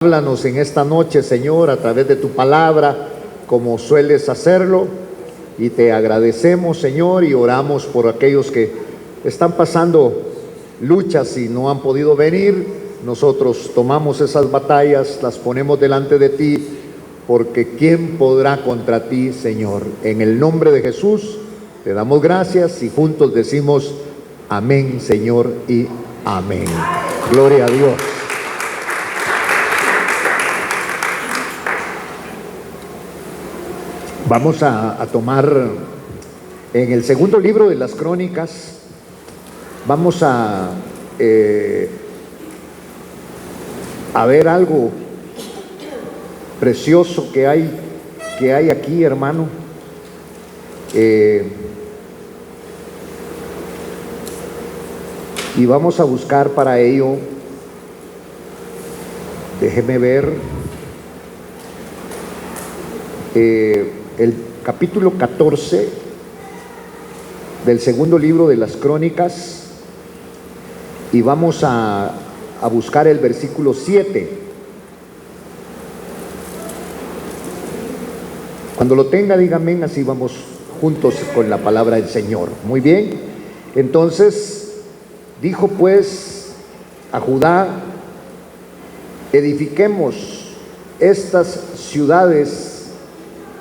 Háblanos en esta noche, Señor, a través de tu palabra, como sueles hacerlo, y te agradecemos, Señor, y oramos por aquellos que están pasando luchas y no han podido venir. Nosotros tomamos esas batallas, las ponemos delante de ti, porque ¿quién podrá contra ti, Señor? En el nombre de Jesús te damos gracias y juntos decimos amén, Señor, y amén. Gloria a Dios. Vamos a tomar en el segundo libro de las Crónicas, vamos a ver algo precioso que hay aquí, hermano. Y vamos a buscar para ello, déjeme ver, el capítulo 14 del segundo libro de las Crónicas, y vamos a buscar el versículo 7. Cuando lo tenga, dígame, así vamos juntos con la palabra del Señor. Muy bien. Entonces dijo pues a Judá: edifiquemos estas ciudades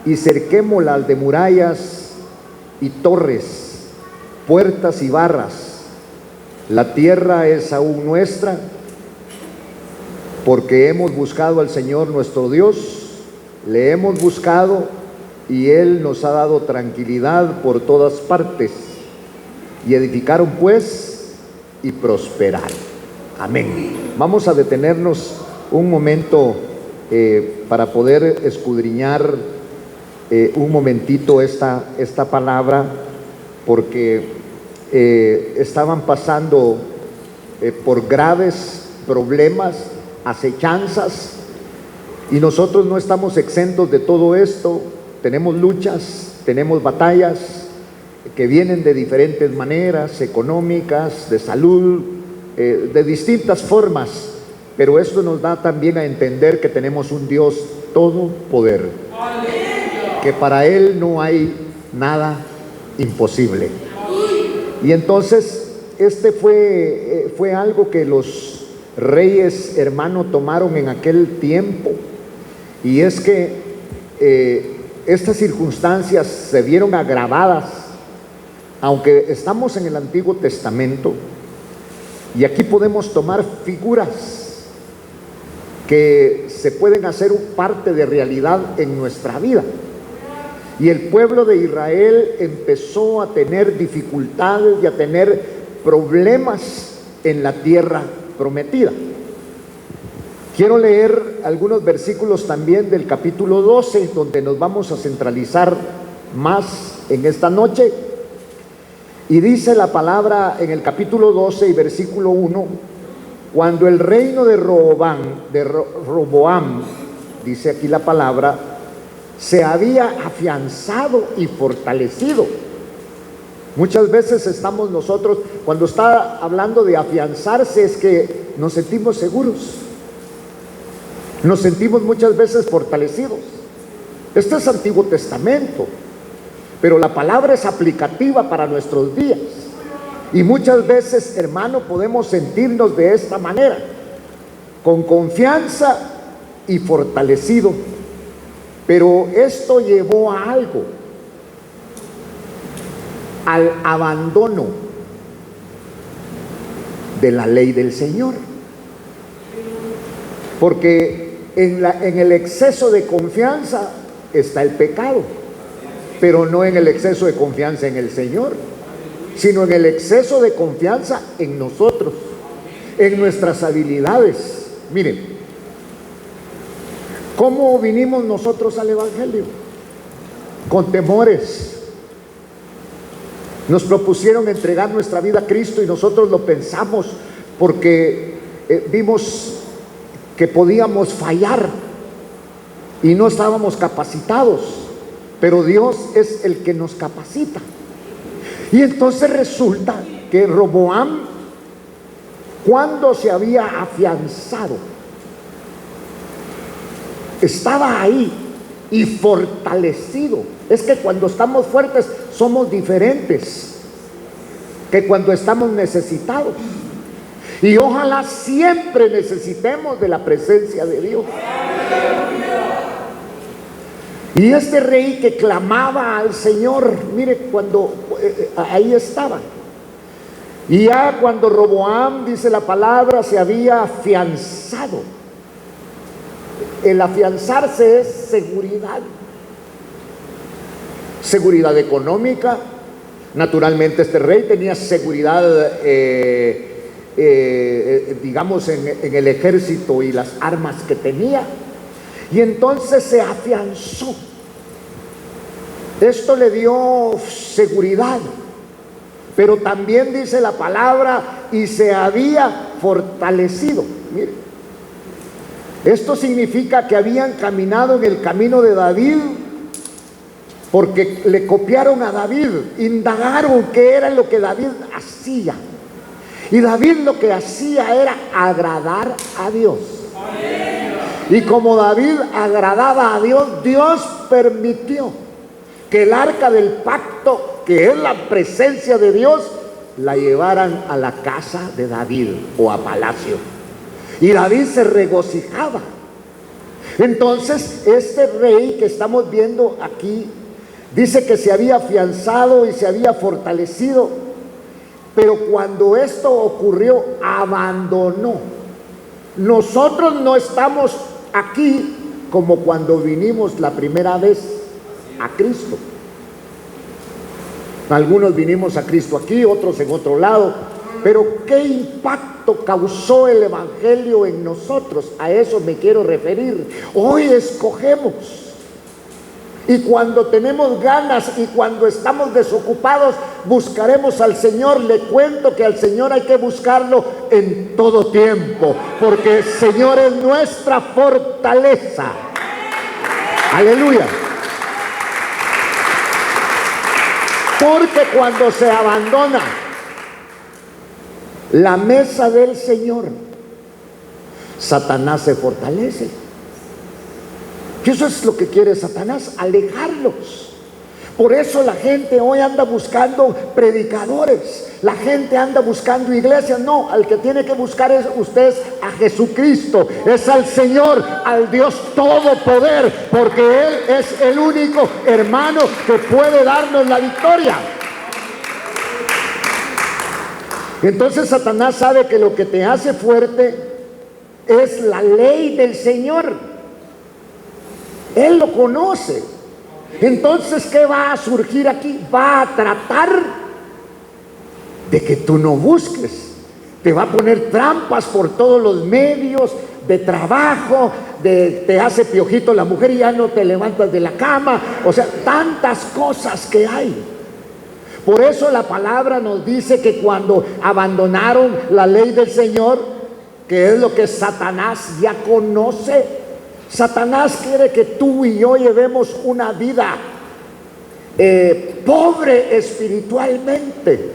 y cerquémoslas de murallas y torres, puertas y barras. La tierra es aún nuestra, porque hemos buscado al Señor nuestro Dios, le hemos buscado y Él nos ha dado tranquilidad por todas partes. Y edificaron pues y prosperaron. Amén. Vamos a detenernos un momento para poder escudriñar un momentito esta palabra, porque estaban pasando por graves problemas, acechanzas, y nosotros no estamos exentos de todo esto. Tenemos luchas, tenemos batallas que vienen de diferentes maneras, económicas, de salud, de distintas formas, pero esto nos da también a entender que tenemos un Dios todopoderoso, que para Él no hay nada imposible. Y entonces este fue algo que los reyes, hermano, tomaron en aquel tiempo, y es que estas circunstancias se vieron agravadas, aunque estamos en el Antiguo Testamento, y aquí podemos tomar figuras que se pueden hacer parte de realidad en nuestra vida. Y el pueblo de Israel empezó a tener dificultades y a tener problemas en la tierra prometida. Quiero leer algunos versículos también del capítulo 12, donde nos vamos a centralizar más en esta noche. Y dice la palabra en el capítulo 12 y versículo 1: cuando el reino de Roboam, dice aquí la palabra, se había afianzado y fortalecido. Muchas veces estamos nosotros, cuando está hablando de afianzarse, es que nos sentimos seguros, nos sentimos muchas veces fortalecidos. Este es Antiguo Testamento, pero la palabra es aplicativa para nuestros días, y muchas veces, hermano, podemos sentirnos de esta manera, con confianza y fortalecido. Pero esto llevó a algo, al abandono de la ley del Señor. Porque en el exceso de confianza está el pecado, pero no en el exceso de confianza en el Señor, sino en el exceso de confianza en nosotros, en nuestras habilidades. Miren, ¿cómo vinimos nosotros al Evangelio? Con temores. Nos propusieron entregar nuestra vida a Cristo y nosotros lo pensamos porque vimos que podíamos fallar y no estábamos capacitados, pero Dios es el que nos capacita. Y entonces resulta que Roboam, cuando se había afianzado, estaba ahí y fortalecido. Es que cuando estamos fuertes somos diferentes que cuando estamos necesitados. Y ojalá siempre necesitemos de la presencia de Dios. Y este rey que clamaba al Señor, mire, cuando ahí estaban. Y ya cuando Roboam, dice la palabra, se había afianzado. El afianzarse es seguridad. Seguridad económica. Naturalmente este rey tenía seguridad, digamos, en el ejército y las armas que tenía. Y entonces se afianzó. Esto le dio seguridad. Pero también dice la palabra, y se había fortalecido. Mire, esto significa que habían caminado en el camino de David, porque le copiaron a David, indagaron qué era lo que David hacía. Y David lo que hacía era agradar a Dios. Y como David agradaba a Dios, Dios permitió que el arca del pacto, que es la presencia de Dios, la llevaran a la casa de David o a palacio. Y David se regocijaba. Entonces este rey que estamos viendo aquí dice que se había afianzado y se había fortalecido, pero cuando esto ocurrió, abandonó. Nosotros no estamos aquí como cuando vinimos la primera vez a Cristo. Algunos vinimos a Cristo aquí, otros en otro lado, pero ¿qué impacto causó el Evangelio en nosotros? A eso me quiero referir. Hoy escogemos. Y cuando tenemos ganas y cuando estamos desocupados, buscaremos al Señor. Le cuento que al Señor hay que buscarlo en todo tiempo, porque el Señor es nuestra fortaleza. Aleluya. Porque cuando se abandona la mesa del Señor, Satanás se fortalece. Y eso es lo que quiere Satanás, alejarlos. Por eso la gente hoy anda buscando predicadores, la gente anda buscando iglesias. No, al que tiene que buscar es usted, a Jesucristo, es al Señor, al Dios Todopoder, porque Él es el único hermano que puede darnos la victoria. Entonces Satanás sabe que lo que te hace fuerte es la ley del Señor. Él lo conoce. Entonces, ¿qué va a surgir aquí? Va a tratar de que tú no busques. Te va a poner trampas por todos los medios de trabajo, te hace piojito la mujer y ya no te levantas de la cama. O sea, tantas cosas que hay. Por eso la palabra nos dice que cuando abandonaron la ley del Señor, que es lo que Satanás ya conoce, Satanás quiere que tú y yo llevemos una vida pobre espiritualmente,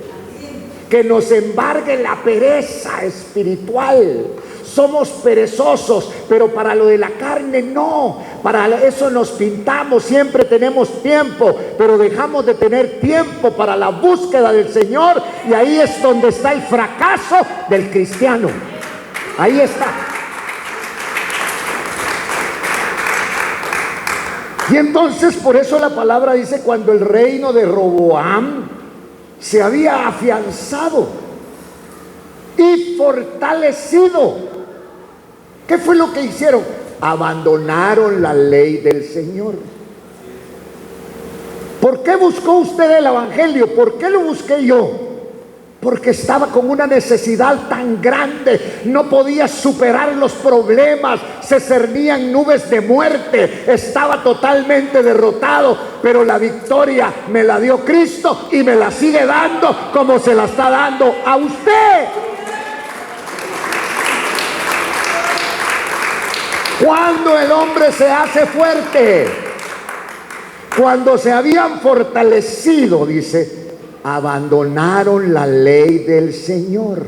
que nos embargue la pereza espiritual. Somos perezosos, pero para lo de la carne no. Para eso nos pintamos, siempre tenemos tiempo, pero dejamos de tener tiempo para la búsqueda del Señor, y ahí es donde está el fracaso del cristiano. Ahí está. Y entonces por eso la palabra dice, cuando el reino de Roboam se había afianzado y fortalecido, ¿qué fue lo que hicieron? Abandonaron la ley del Señor. ¿Por qué buscó usted el Evangelio? ¿Por qué lo busqué yo? Porque estaba con una necesidad tan grande, no podía superar los problemas, se cernían nubes de muerte, estaba totalmente derrotado, pero la victoria me la dio Cristo y me la sigue dando como se la está dando a usted. Cuando el hombre se hace fuerte, cuando se habían fortalecido, dice, abandonaron la ley del Señor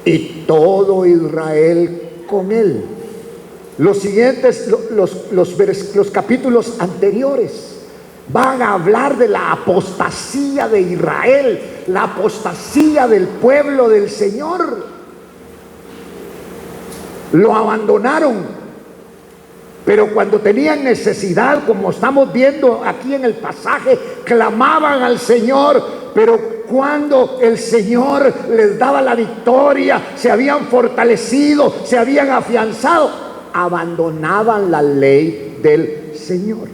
y todo Israel con él. Los siguientes, los capítulos anteriores van a hablar de la apostasía de Israel, la apostasía del pueblo del Señor. Lo abandonaron, pero cuando tenían necesidad, como estamos viendo aquí en el pasaje, clamaban al Señor, pero cuando el Señor les daba la victoria, se habían fortalecido, se habían afianzado, abandonaban la ley del Señor.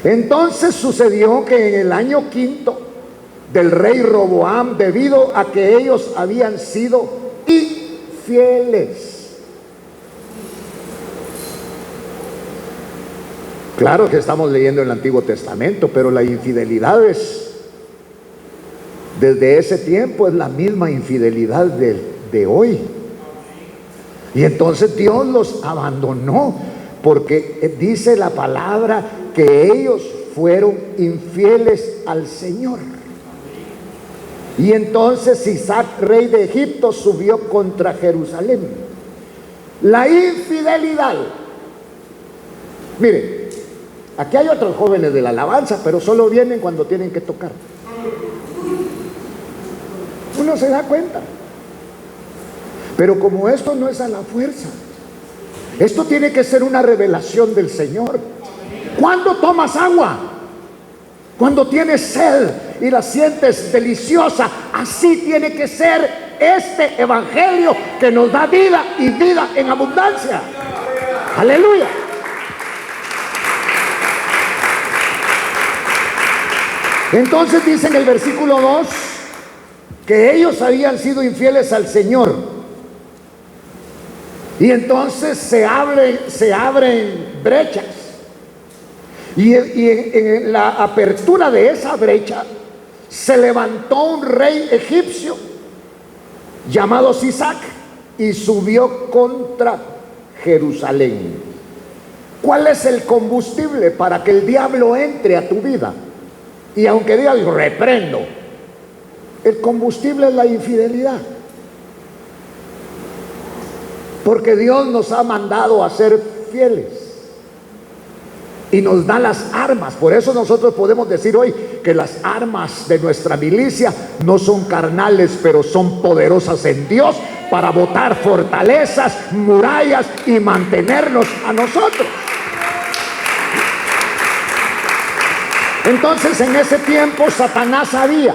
Entonces sucedió que en el año 5 del rey Roboam, debido a que ellos habían sido infieles. Claro que estamos leyendo el Antiguo Testamento, pero la infidelidad desde ese tiempo es la misma infidelidad de hoy. Y entonces Dios los abandonó, porque dice la palabra que ellos fueron infieles al Señor. Y entonces Sisac, rey de Egipto, subió contra Jerusalén. La infidelidad. Mire, aquí hay otros jóvenes de la alabanza, pero solo vienen cuando tienen que tocar. Uno se da cuenta. Pero como esto no es a la fuerza, esto tiene que ser una revelación del Señor. ¿Cuándo tomas agua? Cuando tienes sed y la sientes deliciosa. Así tiene que ser este evangelio que nos da vida y vida en abundancia. Aleluya. Entonces dice en el versículo 2 que ellos habían sido infieles al Señor. Y entonces se abren brechas. Y en la apertura de esa brecha se levantó un rey egipcio llamado Sisac y subió contra Jerusalén. ¿Cuál es el combustible para que el diablo entre a tu vida? Y aunque diga, reprendo, el combustible es la infidelidad. Porque Dios nos ha mandado a ser fieles y nos da las armas. Por eso nosotros podemos decir hoy que las armas de nuestra milicia no son carnales, pero son poderosas en Dios para botar fortalezas, murallas y mantenernos a nosotros. Entonces en ese tiempo Satanás sabía.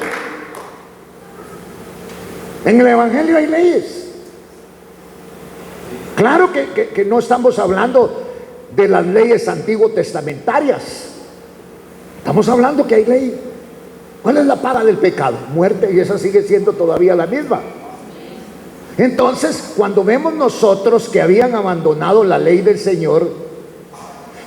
En el Evangelio hay leyes. Claro que no estamos hablando de las leyes antiguo testamentarias. Estamos hablando que hay ley. ¿Cuál es la paga del pecado? Muerte, y esa sigue siendo todavía la misma. Entonces, cuando vemos nosotros que habían abandonado la ley del Señor,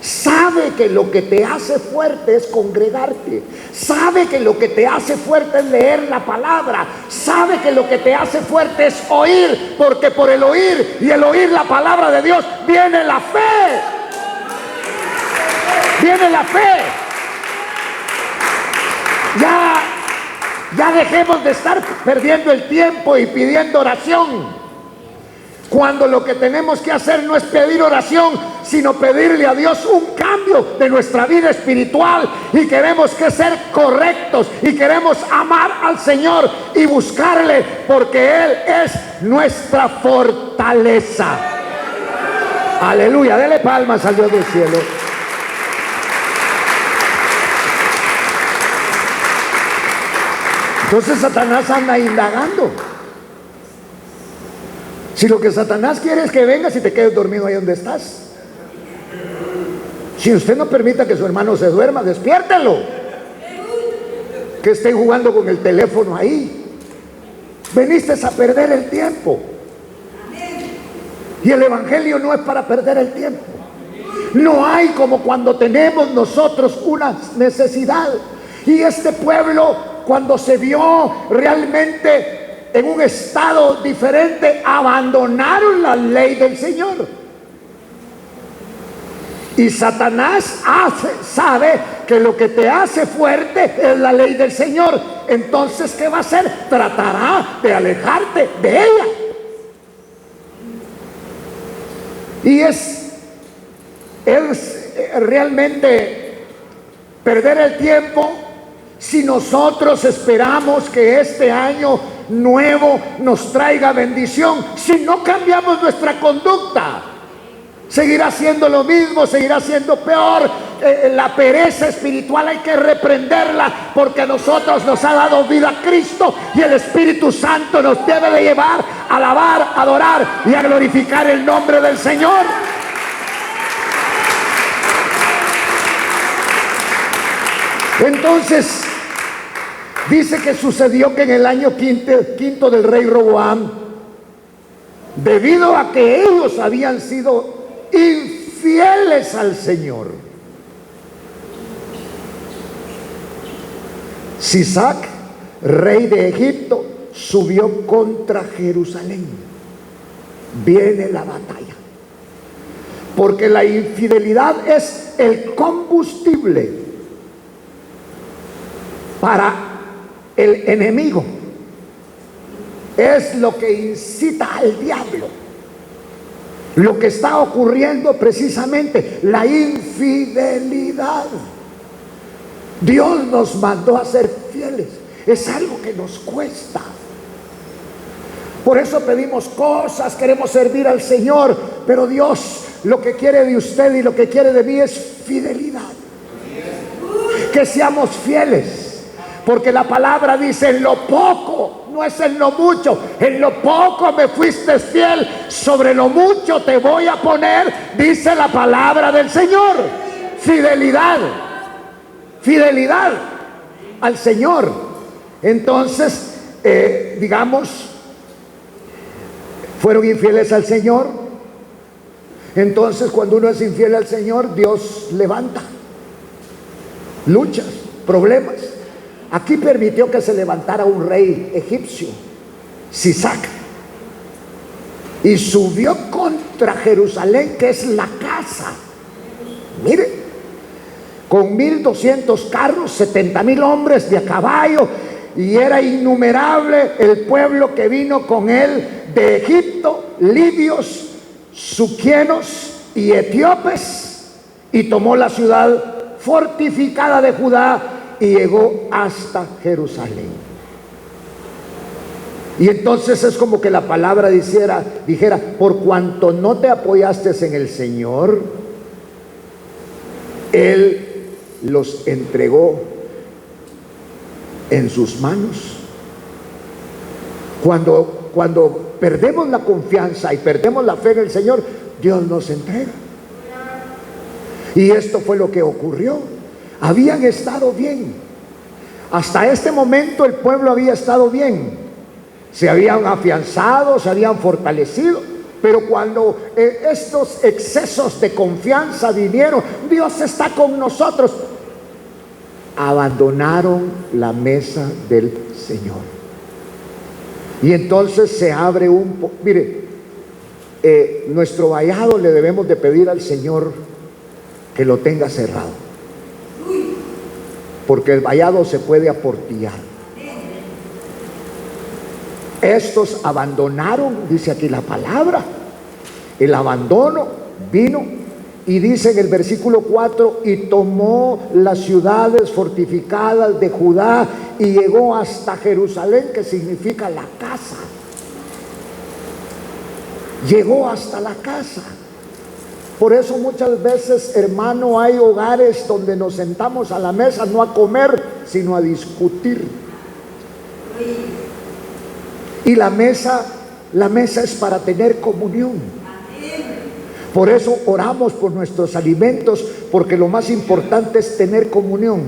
sabe que lo que te hace fuerte es congregarte. Sabe que lo que te hace fuerte es leer la palabra. Sabe que lo que te hace fuerte es oír, porque por el oír y el oír la palabra de Dios viene la fe. Viene la fe. Ya dejemos de estar perdiendo el tiempo y pidiendo oración, cuando lo que tenemos que hacer no es pedir oración, sino pedirle a Dios un cambio de nuestra vida espiritual. Y queremos que ser correctos y queremos amar al Señor y buscarle, porque Él es nuestra fortaleza. Aleluya, dele palmas al Dios del cielo. Entonces Satanás anda indagando. Si lo que Satanás quiere es que vengas y te quedes dormido ahí donde estás. Si usted no permite que su hermano se duerma, despiértelo. Que estén jugando con el teléfono ahí. Veniste a perder el tiempo. Y el evangelio no es para perder el tiempo. No hay como cuando tenemos nosotros una necesidad. Y este pueblo, cuando se vio realmente en un estado diferente, abandonaron la ley del Señor. Y Satanás sabe que lo que te hace fuerte es la ley del Señor. Entonces, ¿qué va a hacer? Tratará de alejarte de ella. Y es realmente perder el tiempo si nosotros esperamos que este año nuevo nos traiga bendición, si no cambiamos nuestra conducta. Seguirá siendo lo mismo, seguirá siendo peor. La pereza espiritual hay que reprenderla, porque a nosotros nos ha dado vida Cristo, y el Espíritu Santo nos debe de llevar a alabar, a adorar y a glorificar el nombre del Señor. Entonces dice que sucedió que en el año quinto del rey Roboam, debido a que ellos habían sido infieles al Señor, Sisac, rey de Egipto, subió contra Jerusalén. Viene la batalla, porque la infidelidad es el combustible para el enemigo, es lo que incita al diablo. Lo que está ocurriendo precisamente, la infidelidad. Dios nos mandó a ser fieles, es algo que nos cuesta. Por eso pedimos cosas, queremos servir al Señor, pero Dios lo que quiere de usted y lo que quiere de mí es fidelidad. Que seamos fieles, porque la palabra dice: en lo poco, no es en lo mucho, en lo poco me fuiste fiel, sobre lo mucho te voy a poner, dice la palabra del Señor. Fidelidad, fidelidad al Señor. Entonces, digamos, fueron infieles al Señor. Entonces, cuando uno es infiel al Señor, Dios levanta luchas, problemas. Aquí permitió que se levantara un rey egipcio, Sisac, y subió contra Jerusalén, que es la casa. Mire, con 1,200 carros, 70,000 hombres de a caballo, y era innumerable el pueblo que vino con él de Egipto, libios, suquienos y etíopes, y tomó la ciudad fortificada de Judá y llegó hasta Jerusalén. Y entonces es como que la palabra dijera: por cuanto no te apoyaste en el Señor, Él los entregó en sus manos. Cuando perdemos la confianza y perdemos la fe en el Señor, Dios nos entrega. Y esto fue lo que ocurrió. Habían estado bien. Hasta este momento el pueblo había estado bien. Se habían afianzado, se habían fortalecido. Pero cuando estos excesos de confianza vinieron, Dios está con nosotros, abandonaron la mesa del Señor. Y entonces se abre mire, nuestro vallado le debemos de pedir al Señor que lo tenga cerrado, porque el vallado se puede aportillar. Estos abandonaron, dice aquí la palabra, el abandono vino, y dice en el versículo 4: y tomó las ciudades fortificadas de Judá y llegó hasta Jerusalén, que significa la casa. Llegó hasta la casa. Por eso muchas veces, hermano, hay hogares donde nos sentamos a la mesa no a comer, sino a discutir. Y la mesa es para tener comunión. Por eso oramos por nuestros alimentos, porque lo más importante es tener comunión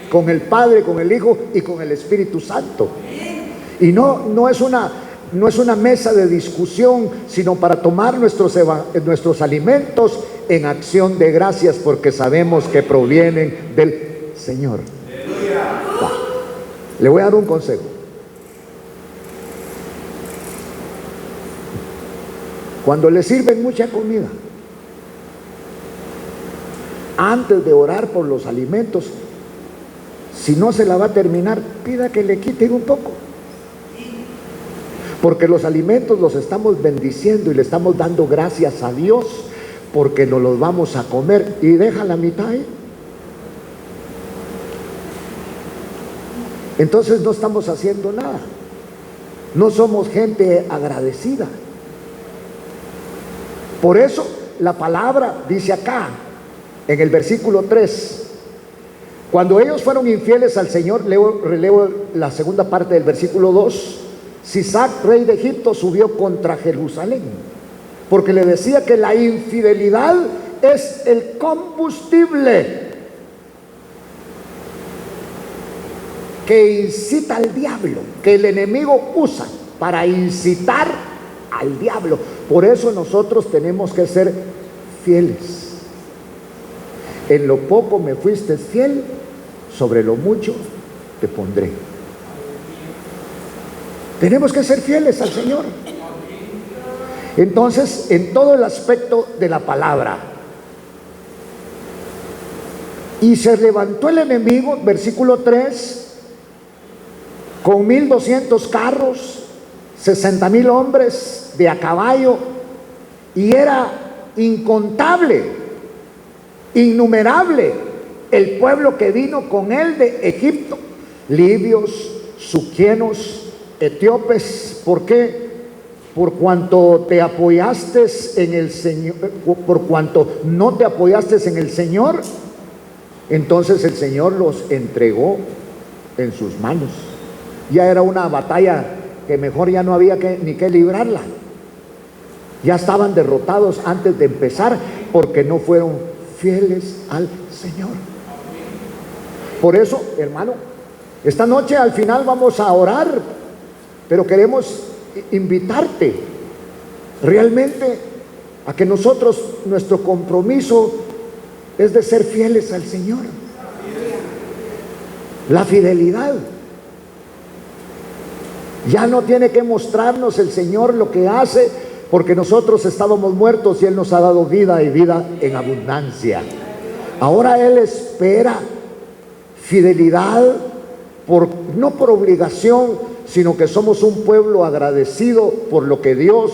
con el Padre, con el Hijo y con el Espíritu Santo. Y no es una mesa de discusión, sino para tomar nuestros alimentos en acción de gracias, porque sabemos que provienen del Señor. Le voy a dar un consejo. Cuando le sirven mucha comida, antes de orar por los alimentos, si no se la va a terminar, pida que le quiten un poco. Porque los alimentos los estamos bendiciendo y le estamos dando gracias a Dios porque nos los vamos a comer, y deja la mitad ahí. Entonces no estamos haciendo nada. No somos gente agradecida. Por eso la palabra dice acá, en el versículo 3, cuando ellos fueron infieles al Señor, releo la segunda parte del versículo 2, Sisac, rey de Egipto, subió contra Jerusalén, porque le decía que la infidelidad es el combustible que incita al diablo, que el enemigo usa para incitar al diablo. Por eso nosotros tenemos que ser fieles. En lo poco me fuiste fiel, sobre lo mucho te pondré. Tenemos que ser fieles al Señor. Entonces, en todo el aspecto de la palabra. Y se levantó el enemigo, versículo 3, con 1200 carros, 60,000 hombres de a caballo, y era incontable, innumerable el pueblo que vino con él de Egipto, libios, suquienos, etíopes. ¿Por qué? Por cuanto te apoyaste en el Señor, por cuanto no te apoyaste en el Señor, entonces el Señor los entregó en sus manos. Ya era una batalla que mejor ya no había ni que librarla. Ya estaban derrotados antes de empezar porque no fueron fieles al Señor. Por eso, hermano, esta noche al final vamos a orar, pero queremos invitarte realmente a que nosotros, nuestro compromiso es de ser fieles al Señor. La fidelidad. Ya no tiene que mostrarnos el Señor lo que hace, porque nosotros estábamos muertos y Él nos ha dado vida y vida en abundancia. Ahora Él espera fidelidad, no por obligación, sino que somos un pueblo agradecido por lo que Dios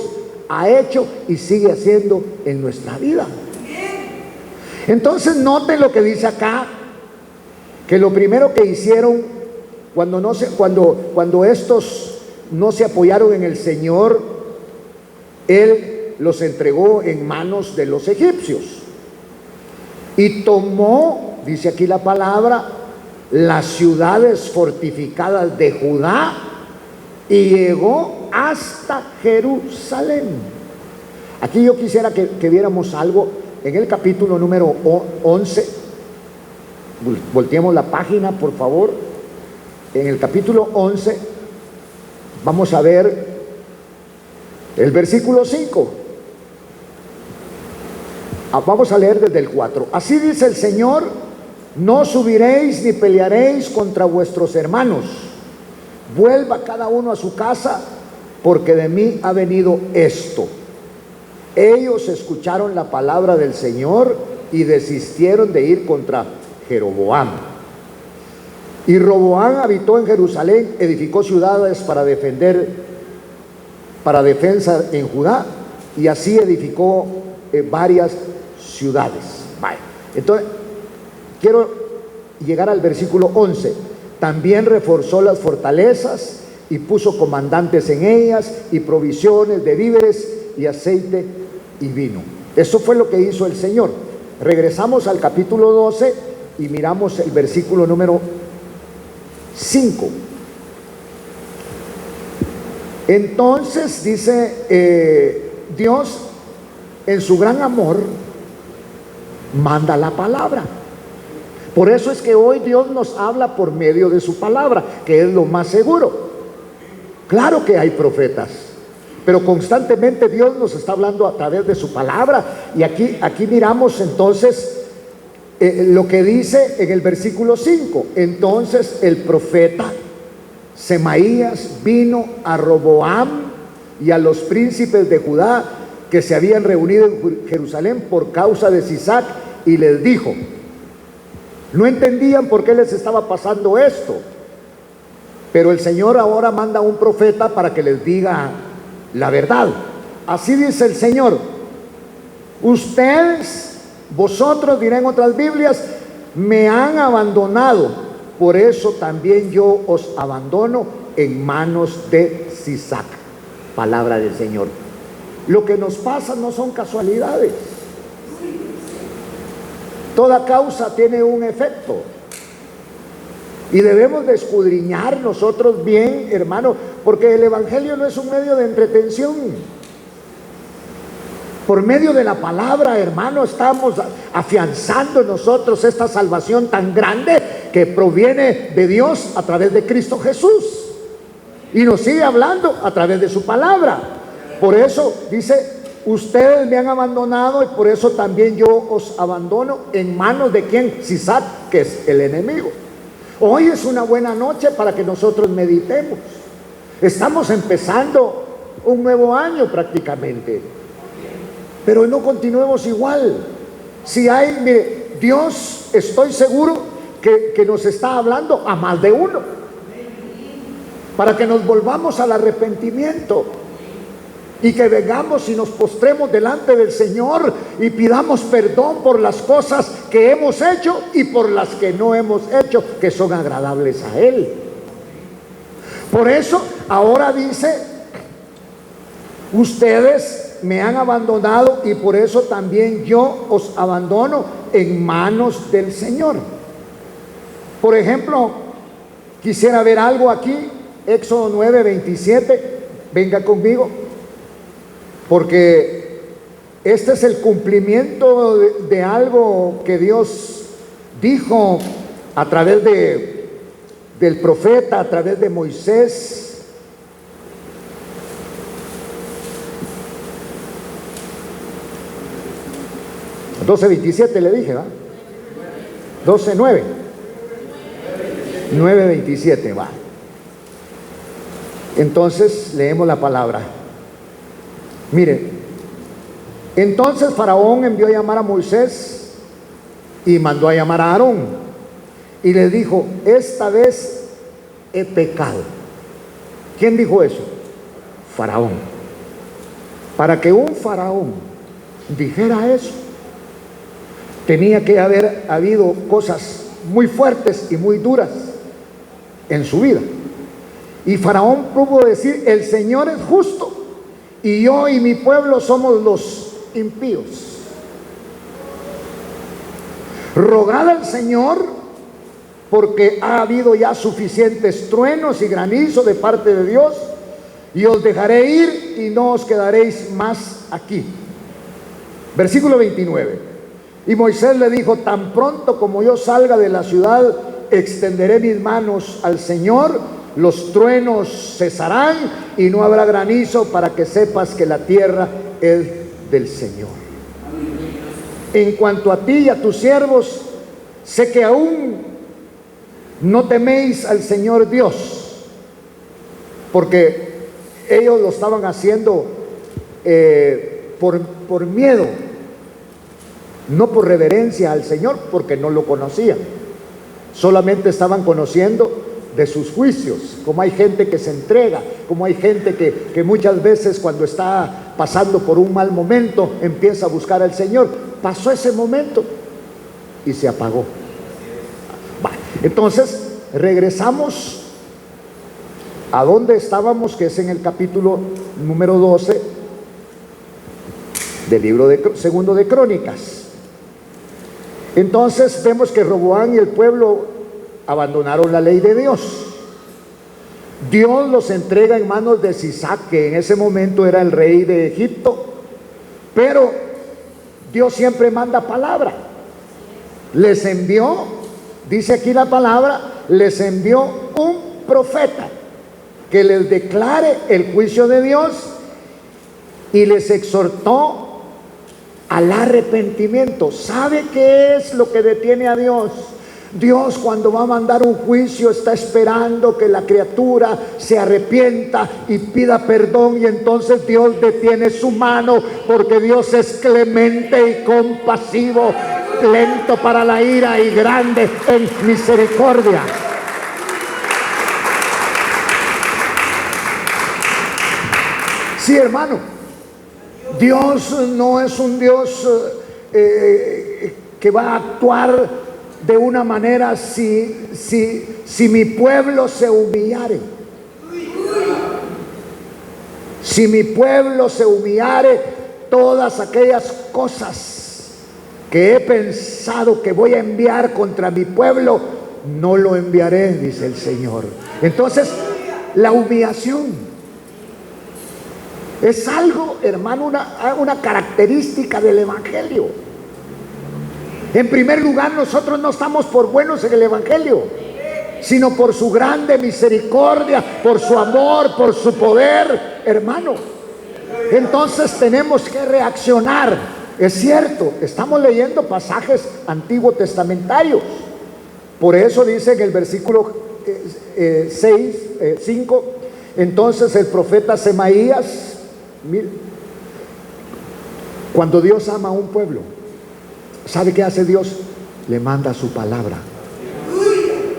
ha hecho y sigue haciendo en nuestra vida. Entonces noten lo que dice acá, que lo primero que hicieron cuando estos no se apoyaron en el Señor, Él los entregó en manos de los egipcios y tomó, dice aquí la palabra, las ciudades fortificadas de Judá y llegó hasta Jerusalén. Aquí yo quisiera que viéramos algo en el capítulo número 11. Volteemos la página, por favor. En el capítulo 11 vamos a ver el versículo 5. Vamos a leer desde el 4. Así dice el Señor: no subiréis ni pelearéis contra vuestros hermanos. Vuelva cada uno a su casa, porque de mí ha venido esto. Ellos escucharon la palabra del Señor y desistieron de ir contra Jeroboam. Y Roboam habitó en Jerusalén, edificó ciudades para defensa en Judá, y así edificó varias ciudades. Vale. Entonces, quiero llegar al versículo 11. También reforzó las fortalezas y puso comandantes en ellas, y provisiones de víveres y aceite y vino. Eso fue lo que hizo el Señor. Regresamos al capítulo 12 y miramos el versículo número 5. Entonces dice, Dios en su gran amor manda la palabra. Por eso es que hoy Dios nos habla por medio de su palabra, que es lo más seguro. Claro que hay profetas, pero constantemente Dios nos está hablando a través de su palabra. Y aquí miramos entonces lo que dice en el versículo 5. Entonces el profeta Semaías vino a Roboam y a los príncipes de Judá que se habían reunido en Jerusalén por causa de Sisac, y les dijo. No entendían por qué les estaba pasando esto. Pero el Señor ahora manda a un profeta para que les diga la verdad. Así dice el Señor: ustedes, vosotros, dirán en otras Biblias, me han abandonado, por eso también yo os abandono en manos de Sisac. Palabra del Señor. Lo que nos pasa no son casualidades. Toda causa tiene un efecto. Y debemos de escudriñar nosotros bien, hermano, porque el Evangelio no es un medio de entretención. Por medio de la palabra, hermano, estamos afianzando en nosotros esta salvación tan grande que proviene de Dios a través de Cristo Jesús. Y nos sigue hablando a través de su palabra. Por eso dice: ustedes me han abandonado y por eso también yo os abandono en manos de ¿quién? Sisac, que es el enemigo. Hoy es una buena noche para que nosotros meditemos. Estamos empezando un nuevo año prácticamente, pero no continuemos igual. Si hay, mire, Dios, estoy seguro que nos está hablando a más de uno, para que nos volvamos al arrepentimiento y que vengamos y nos postremos delante del Señor y pidamos perdón por las cosas que hemos hecho y por las que no hemos hecho, que son agradables a Él. Por eso ahora dice: ustedes me han abandonado y por eso también yo os abandono en manos del Señor. Por ejemplo, quisiera ver algo aquí, Éxodo 9:27, venga conmigo, porque este es el cumplimiento de algo que Dios dijo a través del profeta, a través de Moisés. (12:27) le dije, ¿va? 12:9. 9:27, va. Entonces leemos la palabra. Mire, entonces Faraón envió a llamar a Moisés y mandó a llamar a Aarón y le dijo: esta vez he pecado. ¿Quién dijo eso? Faraón. Para que un faraón dijera eso, tenía que haber habido cosas muy fuertes y muy duras en su vida. Y Faraón pudo decir: el Señor es justo y yo y mi pueblo somos los impíos. Rogad al Señor, porque ha habido ya suficientes truenos y granizo de parte de Dios, y os dejaré ir y no os quedaréis más aquí. Versículo 29. Y Moisés le dijo: tan pronto como yo salga de la ciudad, extenderé mis manos al Señor, los truenos cesarán y no habrá granizo, para que sepas que la tierra es del Señor. En cuanto a ti y a tus siervos, sé que aún no teméis al Señor Dios, porque ellos lo estaban haciendo por miedo, no por reverencia al Señor, porque no lo conocían. Solamente estaban conociendo de sus juicios, como hay gente que se entrega, como hay gente que muchas veces cuando está pasando por un mal momento empieza a buscar al Señor. Pasó ese momento y se apagó. Entonces regresamos a donde estábamos, que es en el capítulo número 12 del libro segundo de Crónicas. Entonces vemos que Roboam y el pueblo abandonaron la ley de Dios. Dios los entrega en manos de Sisac, que en ese momento era el rey de Egipto, pero Dios siempre manda palabra. Les envió, dice aquí la palabra, les envió un profeta que les declare el juicio de Dios y les exhortó al arrepentimiento. ¿Sabe qué es lo que detiene a Dios? Dios, cuando va a mandar un juicio, está esperando que la criatura se arrepienta y pida perdón, y entonces Dios detiene su mano, porque Dios es clemente y compasivo, lento para la ira y grande en misericordia. Sí, hermano, Dios no es un Dios que va a actuar de una manera si mi pueblo se humillare. Si mi pueblo se humillare, todas aquellas cosas que he pensado que voy a enviar contra mi pueblo, no lo enviaré, dice el Señor. Entonces, la humillación es algo, hermano, una característica del Evangelio. En primer lugar, nosotros no estamos por buenos en el Evangelio, sino por su grande misericordia, por su amor, por su poder, hermano. Entonces tenemos que reaccionar. Es cierto, estamos leyendo pasajes antiguos testamentarios. Por eso dice en el versículo 5, entonces el profeta Semaías, mire, cuando Dios ama a un pueblo, ¿sabe qué hace Dios? Le manda su palabra,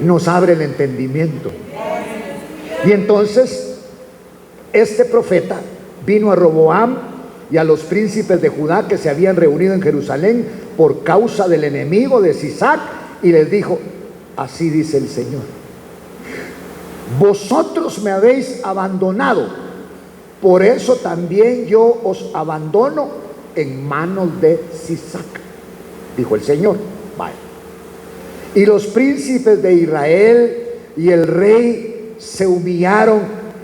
nos abre el entendimiento. Y entonces este profeta vino a Roboam y a los príncipes de Judá que se habían reunido en Jerusalén por causa del enemigo de Sisac, y les dijo: así dice el Señor, vosotros me habéis abandonado, por eso también yo os abandono en manos de Sisac, dijo el Señor. Vaya. Y los príncipes de Israel y el rey se humillaron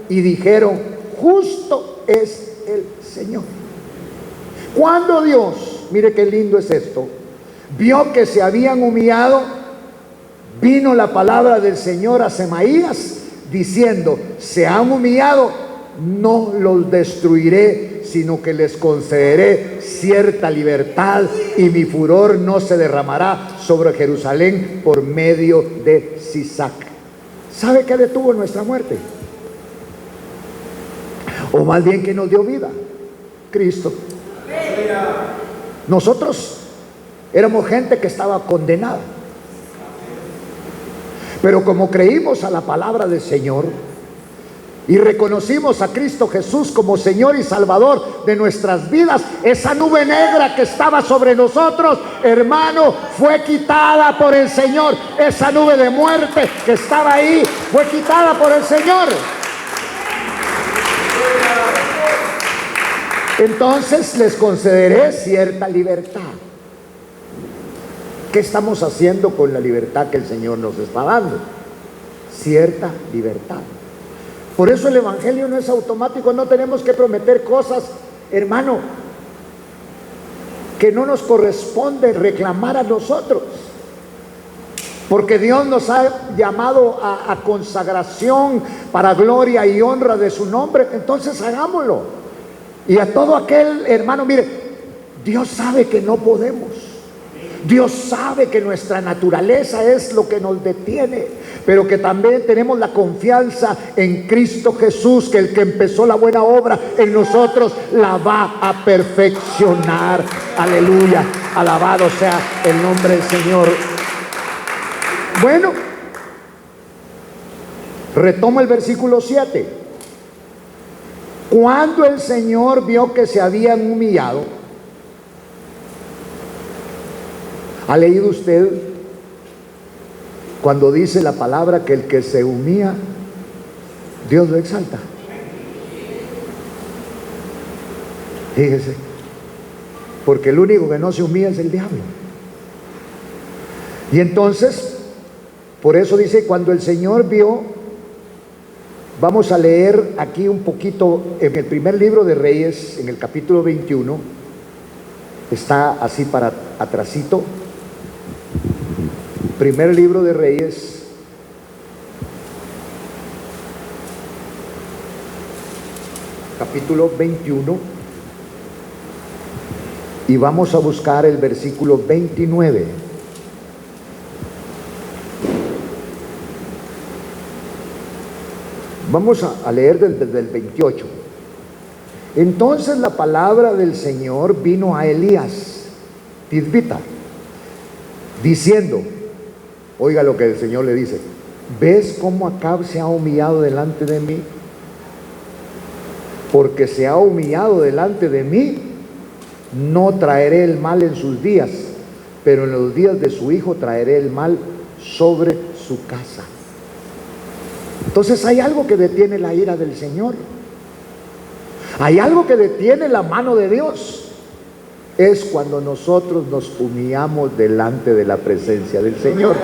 y dijeron: justo es el Señor. Cuando Dios, mire qué lindo es esto, vio que se habían humillado, vino la palabra del Señor a Semaías diciendo: se han humillado, no los destruiré, sino que les concederé cierta libertad, y mi furor no se derramará sobre Jerusalén por medio de Sisac. ¿Sabe qué detuvo nuestra muerte? O más bien, que nos dio vida: Cristo. Nosotros éramos gente que estaba condenada, pero como creímos a la palabra del Señor y reconocimos a Cristo Jesús como Señor y Salvador de nuestras vidas, esa nube negra que estaba sobre nosotros, hermano, fue quitada por el Señor. Esa nube de muerte que estaba ahí fue quitada por el Señor. Entonces les concederé cierta libertad. ¿Qué estamos haciendo con la libertad que el Señor nos está dando? Cierta libertad. Por eso el Evangelio no es automático. No tenemos que prometer cosas, hermano, que no nos corresponde reclamar a nosotros, porque Dios nos ha llamado a consagración para gloria y honra de su nombre. Entonces hagámoslo. Y a todo aquel, hermano, mire, Dios sabe que no podemos. Dios sabe que nuestra naturaleza es lo que nos detiene, pero que también tenemos la confianza en Cristo Jesús, que el que empezó la buena obra en nosotros la va a perfeccionar. Aleluya, alabado sea el nombre del Señor. Bueno, retomo el versículo 7. Cuando el Señor vio que se habían humillado, ¿ha leído usted cuando dice la palabra que el que se humilla, Dios lo exalta? Fíjese, porque el único que no se humilla es el diablo. Y entonces, por eso dice, cuando el Señor vio. Vamos a leer aquí un poquito en el primer libro de Reyes, en el capítulo 21, está así para atrasito. Primer libro de Reyes, capítulo 21, y vamos a buscar el versículo 29. Vamos a leer desde el 28. Entonces la palabra del Señor vino a Elías Tisbita, diciendo, oiga lo que el Señor le dice: ¿ves cómo Acab se ha humillado delante de mí? porque se ha humillado delante de mí, no traeré el mal en sus días, pero en los días de su hijo traeré el mal sobre su casa. Entonces hay algo que detiene la ira del Señor. Hay algo que detiene la mano de Dios. Es cuando nosotros nos humillamos delante de la presencia del Señor.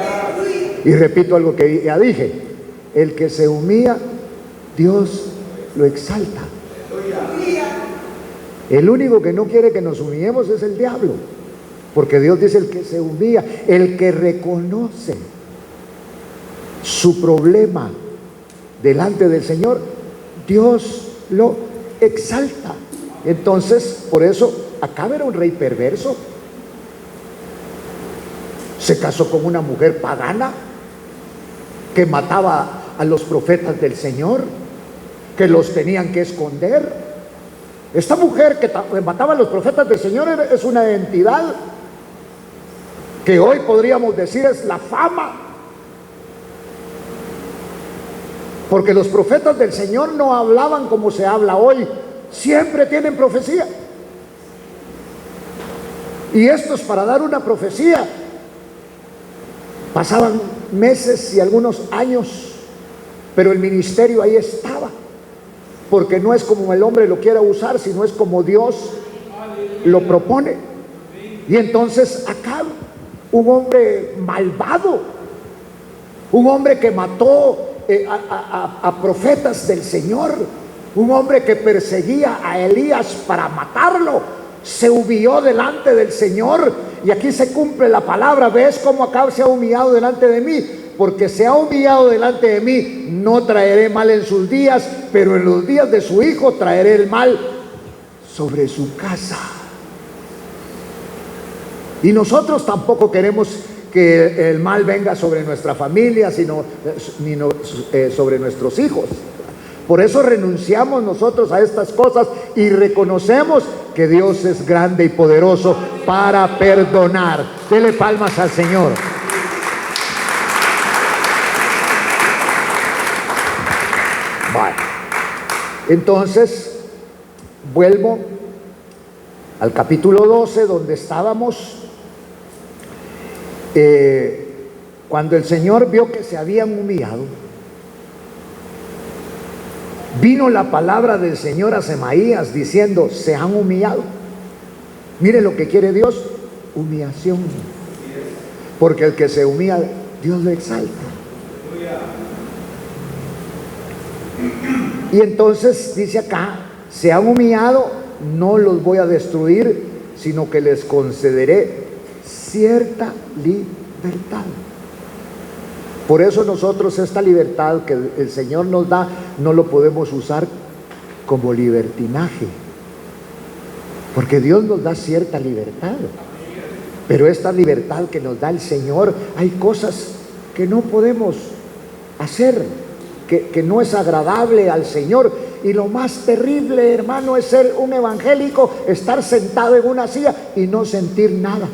Y repito algo que ya dije: el que se humilla, Dios lo exalta. El único que no quiere que nos humillemos es el diablo, porque Dios dice: el que se humilla, el que reconoce su problema delante del Señor, Dios lo exalta. Entonces, por eso Acab era un rey perverso. Se casó con una mujer pagana que mataba a los profetas del Señor, que los tenían que esconder. Esta mujer que mataba a los profetas del Señor es una entidad que hoy podríamos decir es la fama, porque los profetas del Señor no hablaban como se habla hoy, siempre tienen profecía. Y estos, para dar una profecía, pasaban meses y algunos años, pero el ministerio ahí estaba, porque no es como el hombre lo quiera usar, sino es como Dios lo propone. Y entonces Acab, un hombre malvado, un hombre que mató a profetas del Señor, un hombre que perseguía a Elías para matarlo, se humilló delante del Señor. Y aquí se cumple la palabra: ¿ves cómo Acab se ha humillado delante de mí? Porque se ha humillado delante de mí, no traeré mal en sus días, pero en los días de su hijo traeré el mal sobre su casa. Y nosotros tampoco queremos que el mal venga sobre nuestra familia, sino sobre nuestros hijos. Por eso renunciamos nosotros a estas cosas y reconocemos que Dios es grande y poderoso para perdonar. Dele palmas al Señor. Bueno, entonces vuelvo al capítulo 12 donde estábamos. Cuando el Señor vio que se habían humillado, vino la palabra del Señor a Semaías diciendo: se han humillado. Mire lo que quiere Dios: humillación. Porque el que se humilla, Dios lo exalta. Y entonces dice acá: se han humillado, no los voy a destruir, sino que les concederé cierta libertad. Por eso nosotros esta libertad que el Señor nos da, no lo podemos usar como libertinaje, porque Dios nos da cierta libertad. Pero esta libertad que nos da el Señor, hay cosas que no podemos hacer, que no es agradable al Señor. Y lo más terrible, hermano, es ser un evangélico, estar sentado en una silla y no sentir nada.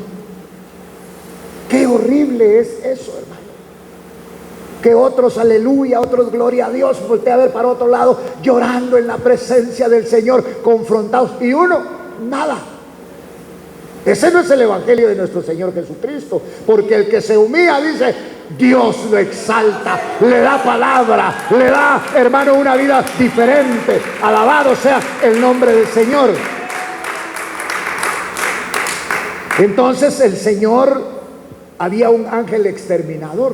Qué horrible es eso, hermano. Que otros, aleluya, otros, gloria a Dios, voltea a ver para otro lado, llorando en la presencia del Señor, confrontados, y uno, nada. Ese no es el evangelio de nuestro Señor Jesucristo, porque el que se humilla, dice, Dios lo exalta, le da palabra, le da, hermano, una vida diferente. Alabado sea el nombre del Señor. Entonces el Señor, había un ángel exterminador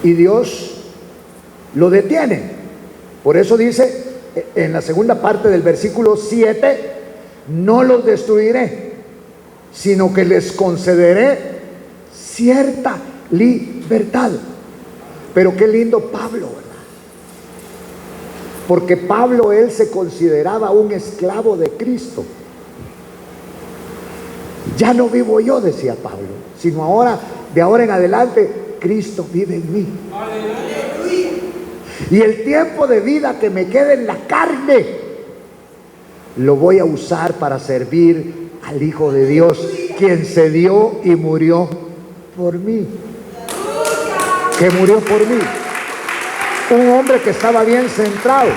y Dios lo detiene. Por eso dice en la segunda parte del versículo 7: no los destruiré, sino que les concederé cierta libertad. Pero qué lindo Pablo, ¿verdad? Porque Pablo, él se consideraba un esclavo de Cristo. Ya no vivo yo, decía Pablo, sino ahora, de ahora en adelante, Cristo vive en mí. ¡Aleluya! Y el tiempo de vida que me quede en la carne, lo voy a usar para servir al Hijo de Dios, quien se dio y murió por mí. Que murió por mí. Un hombre que estaba bien centrado.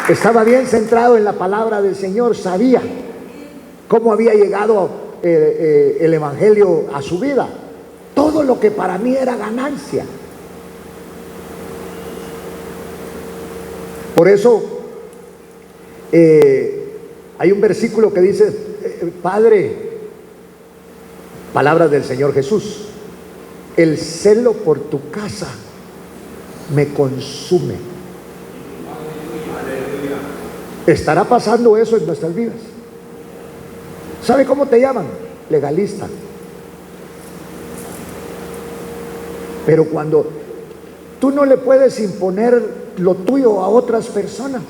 Estaba bien centrado en la palabra del Señor, sabía cómo había llegado el Evangelio a su vida. Todo lo que para mí era ganancia. Por eso hay un versículo que dice, Padre, palabras del Señor Jesús, el celo por tu casa me consume. ¿Estará pasando eso en nuestras vidas? ¿Sabe cómo te llaman? Legalista. Pero cuando tú no le puedes imponer lo tuyo a otras personas,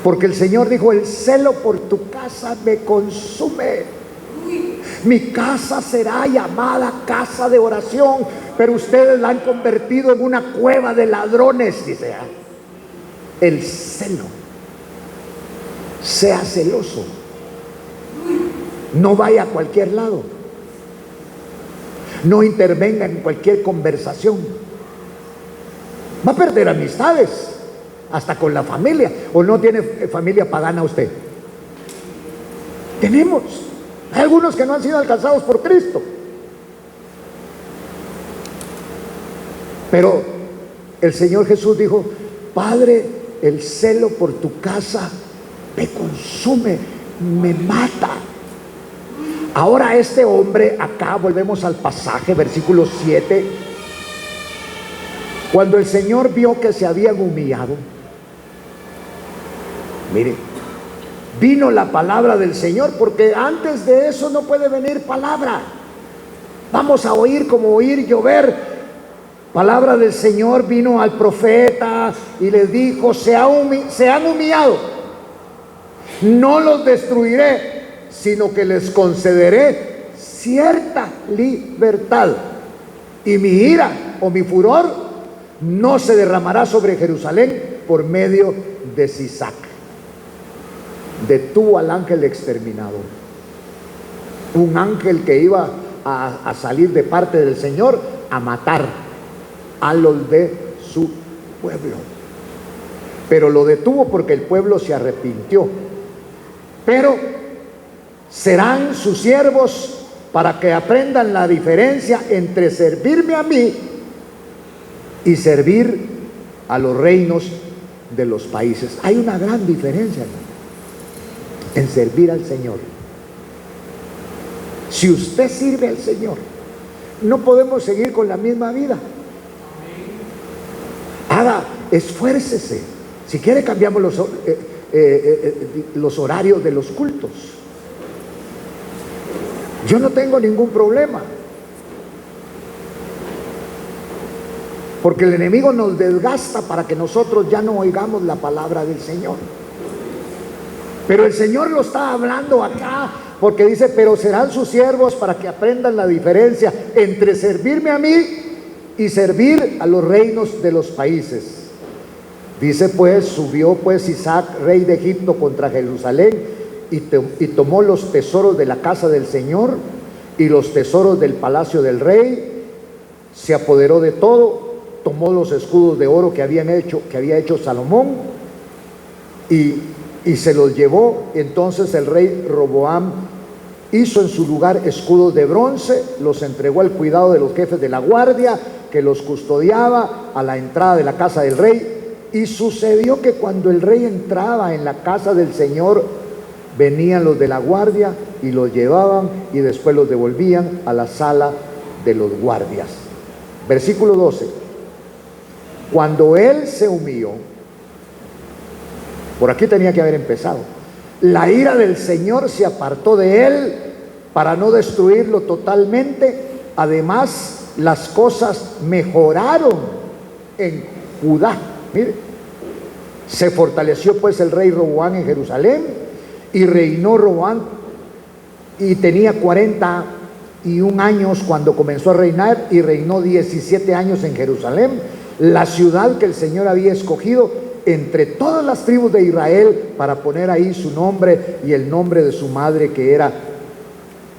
porque el Señor dijo, el celo por tu casa me consume. Mi casa será llamada casa de oración, pero ustedes la han convertido en una cueva de ladrones, dice. El celo. Sea celoso. No vaya a cualquier lado. No intervenga en cualquier conversación. Va a perder amistades, hasta con la familia. ¿O no tiene familia pagana usted? Tenemos. Hay algunos que no han sido alcanzados por Cristo. Pero el Señor Jesús dijo, Padre, el celo por tu casa me consume, me mata. Ahora este hombre, acá volvemos al pasaje, versículo 7, cuando el Señor vio que se habían humillado, mire, vino la palabra del Señor, porque antes de eso no puede venir palabra. Vamos a oír como oír llover. Palabra del Señor vino al profeta y les dijo, se han humillado, no los destruiré, sino que les concederé cierta libertad, y mi ira o mi furor no se derramará sobre Jerusalén por medio de Sisac. Detuvo al ángel exterminador, un ángel que iba a salir de parte del Señor a matar a los de su pueblo, pero lo detuvo porque el pueblo se arrepintió. Pero serán sus siervos para que aprendan la diferencia entre servirme a mí y servir a los reinos de los países. Hay una gran diferencia, hermano, en servir al Señor. Si usted sirve al Señor, no podemos seguir con la misma vida. Esfuércese. Si quiere, cambiamos los horarios de los cultos. Yo no tengo ningún problema, porque el enemigo nos desgasta para que nosotros ya no oigamos la palabra del Señor. Pero el Señor lo está hablando acá, porque dice, pero serán sus siervos para que aprendan la diferencia entre servirme a mí y servir a los reinos de los países. Dice pues, subió pues Sisac, rey de Egipto, contra Jerusalén, y tomó los tesoros de la casa del Señor y los tesoros del palacio del rey. Se apoderó de todo, tomó los escudos de oro que había hecho Salomón, y se los llevó. Entonces el rey Roboam hizo en su lugar escudos de bronce, los entregó al cuidado de los jefes de la guardia que los custodiaba a la entrada de la casa del rey. Y sucedió que cuando el rey entraba en la casa del Señor, venían los de la guardia y los llevaban y después los devolvían a la sala de los guardias. Versículo 12. Cuando él se humilló, por aquí tenía que haber empezado, la ira del Señor se apartó de él para no destruirlo totalmente. Además, las cosas mejoraron en Judá. Mire, se fortaleció pues el rey Roboam en Jerusalén, y reinó Roboam, y tenía 41 años cuando comenzó a reinar, y reinó 17 años en Jerusalén, la ciudad que el Señor había escogido entre todas las tribus de Israel para poner ahí su nombre y el nombre de su madre, que era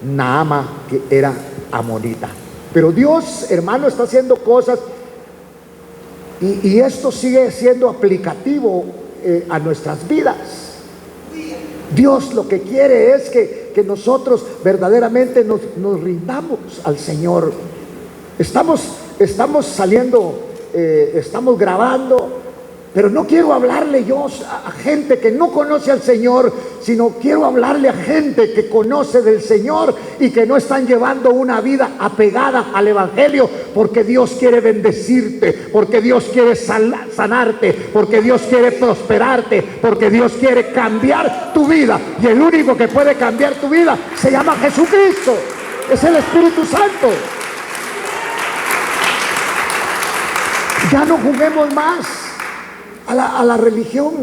Naama, que era amonita. Pero Dios, hermano, está haciendo cosas, Y esto sigue siendo aplicativo a nuestras vidas. Dios lo que quiere es que nosotros verdaderamente nos rindamos al Señor. Estamos saliendo, estamos grabando, pero no quiero hablarle yo a gente que no conoce al Señor, sino quiero hablarle a gente que conoce del Señor y que no están llevando una vida apegada al Evangelio, porque Dios quiere bendecirte, porque Dios quiere sanarte, porque Dios quiere prosperarte, porque Dios quiere cambiar tu vida. Y el único que puede cambiar tu vida se llama Jesucristo, es el Espíritu Santo. Ya no juguemos más a la religión,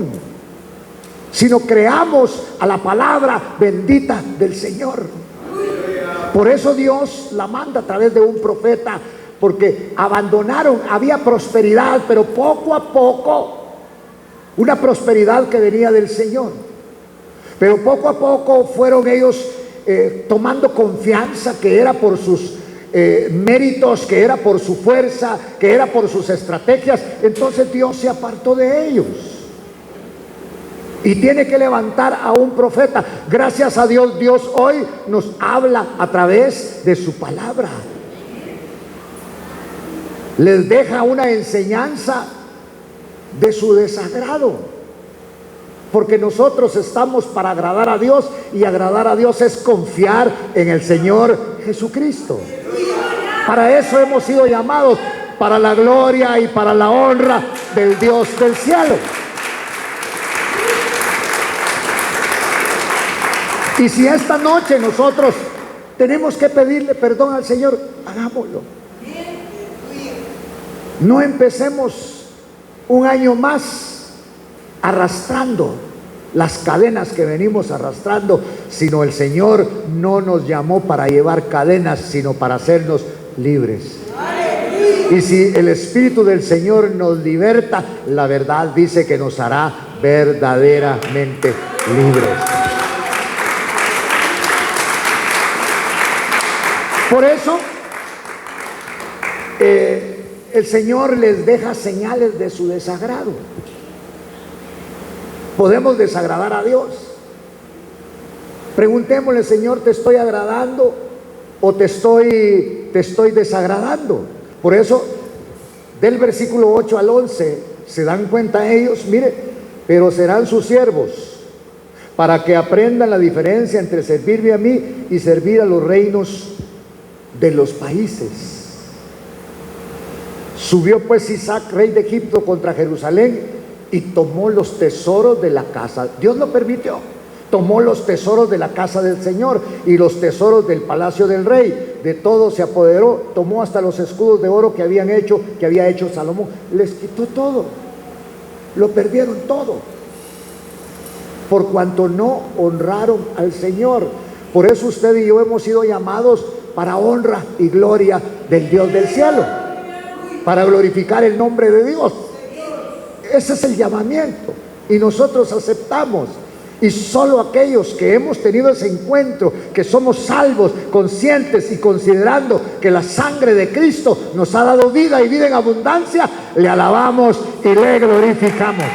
sino creamos a la palabra bendita del Señor. Por eso Dios la manda a través de un profeta, porque abandonaron, había prosperidad, pero poco a poco, una prosperidad que venía del Señor, pero poco a poco fueron ellos tomando confianza que era por sus méritos, que era por su fuerza, que era por sus estrategias. Entonces Dios se apartó de ellos y tiene que levantar a un profeta. Gracias a Dios, Dios hoy nos habla a través de su palabra, les deja una enseñanza de su desagrado, porque nosotros estamos para agradar a Dios, y agradar a Dios es confiar en el Señor Jesucristo. Para eso hemos sido llamados, para la gloria y para la honra del Dios del cielo. Y si esta noche nosotros tenemos que pedirle perdón al Señor, hagámoslo. No empecemos un año más arrastrando las cadenas que venimos arrastrando, sino el Señor no nos llamó para llevar cadenas, sino para hacernos libres. Y si el Espíritu del Señor nos liberta, la verdad dice que nos hará verdaderamente libres. Por eso el Señor les deja señales de su desagrado. Podemos desagradar a Dios. Preguntémosle: Señor, ¿te estoy agradando o te estoy desagradando? Por eso, del versículo 8 al 11, se dan cuenta ellos, mire, pero serán sus siervos, para que aprendan la diferencia entre servirme a mí y servir a los reinos de los países. Subió pues Isaac, rey de Egipto, contra Jerusalén y tomó los tesoros de la casa. Dios lo permitió. Tomó los tesoros de la casa del Señor y los tesoros del palacio del rey. De todo se apoderó. Tomó hasta los escudos de oro que había hecho Salomón. Les quitó todo. Lo perdieron todo, por cuanto no honraron al Señor. Por eso usted y yo hemos sido llamados para honra y gloria del Dios del cielo, para glorificar el nombre de Dios. Ese es el llamamiento, y nosotros aceptamos. Y solo aquellos que hemos tenido ese encuentro, que somos salvos, conscientes y considerando que la sangre de Cristo nos ha dado vida y vida en abundancia, le alabamos y le glorificamos.